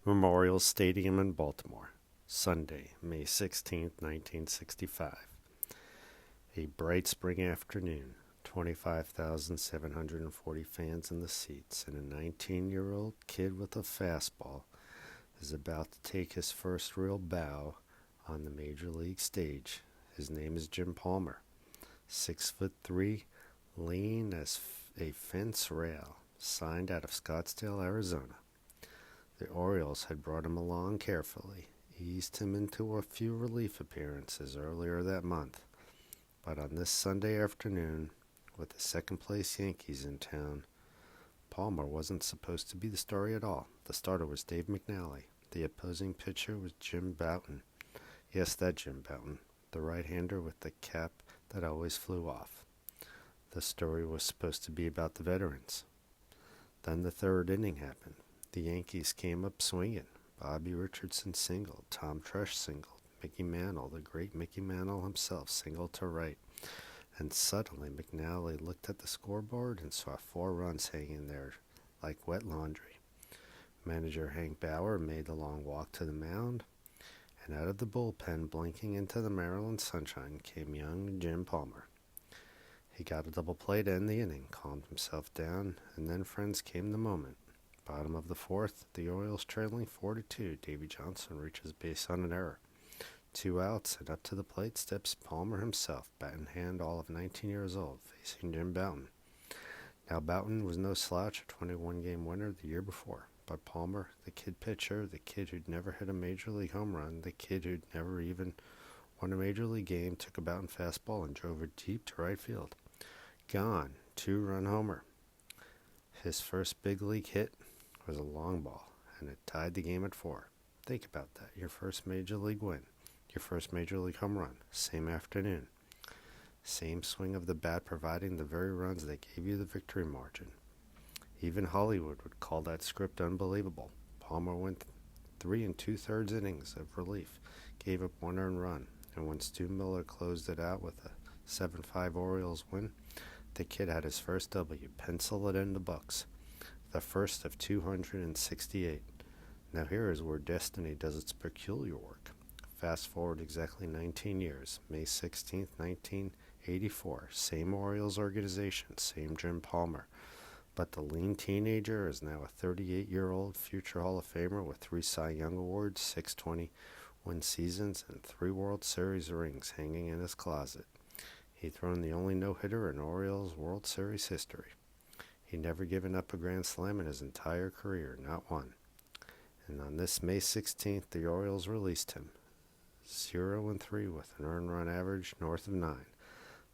Memorial Stadium in Baltimore, Sunday, May 16, 1965. A bright spring afternoon, 25,740 fans in the seats, and a 19-year-old kid with a fastball is about to take his first real bow on the major league stage. His name is Jim Palmer, 6'3", lean as a fence rail, signed out of Scottsdale, Arizona. The Orioles had brought him along carefully, eased him into a few relief appearances earlier that month. But on this Sunday afternoon, with the second-place Yankees in town, Palmer wasn't supposed to be the story at all. The starter was Dave McNally. The opposing pitcher was Jim Bouton. Yes, that Jim Bouton, the right-hander with the cap that always flew off. The story was supposed to be about the veterans. Then the third inning happened. The Yankees came up swinging. Bobby Richardson singled, Tom Trush singled, Mickey Mantle, the great Mickey Mantle himself, singled to right. And suddenly McNally looked at the scoreboard and saw 4 runs hanging there like wet laundry. Manager Hank Bauer made the long walk to the mound, and out of the bullpen, blinking into the Maryland sunshine, came young Jim Palmer. He got a double play to end the inning, calmed himself down, and then, friends, came the moment. Bottom of the fourth, the Orioles trailing 4-2. Davy Johnson reaches base on an error. 2 outs, and up to the plate steps Palmer himself, bat in hand, all of 19 years old, facing Jim Bouton. Now, Bouton was no slouch, a 21-game winner the year before. But Palmer, the kid pitcher, the kid who'd never hit a major league home run, the kid who'd never even won a major league game, took a Bouton fastball and drove it deep to right field. Gone. 2-run homer. His first big league hit was a long ball, and it tied the game at 4. Think about that. Your first major league win. Your first major league home run. Same afternoon. Same swing of the bat providing the very runs that gave you the victory margin. Even Hollywood would call that script unbelievable. Palmer went 3 2/3 innings of relief, gave up 1 earned run, and when Stu Miller closed it out with a 7-5 Orioles win, the kid had his first W. Pencil it in the books. The first of 268. Now here is where destiny does its peculiar work. Fast forward exactly 19 years, May 16, 1984. Same Orioles organization, same Jim Palmer. But the lean teenager is now a 38-year-old future Hall of Famer with 3 Cy Young Awards, 620-win seasons, and 3 World Series rings hanging in his closet. He'd thrown the only no-hitter in Orioles World Series history. He'd never given up a grand slam in his entire career, not one. And on this May 16th, the Orioles released him. 0-3 with an earned run average north of 9.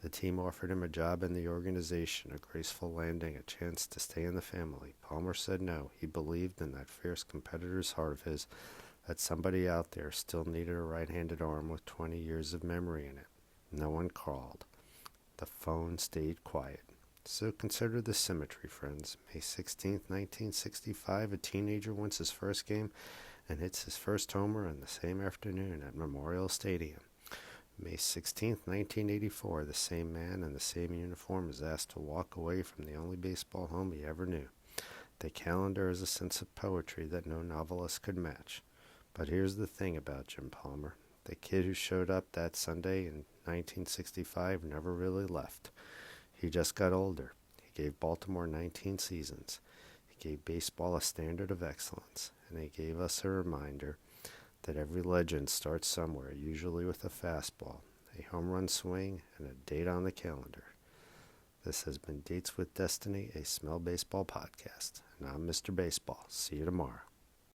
The team offered him a job in the organization, a graceful landing, a chance to stay in the family. Palmer said no. He believed in that fierce competitor's heart of his that somebody out there still needed a right-handed arm with 20 years of memory in it. No one called. The phone stayed quiet. So consider the symmetry, friends. May 16, 1965, a teenager wins his first game and hits his first homer in the same afternoon at Memorial Stadium. May 16, 1984, the same man in the same uniform is asked to walk away from the only baseball home he ever knew. The calendar is a sense of poetry that no novelist could match. But here's the thing about Jim Palmer. The kid who showed up that Sunday in 1965 never really left. He just got older. He gave Baltimore 19 seasons. He gave baseball a standard of excellence. And he gave us a reminder that every legend starts somewhere, usually with a fastball, a home run swing, and a date on the calendar. This has been Dates with Destiny, a Smell Baseball podcast. And I'm Mr. Baseball. See you tomorrow.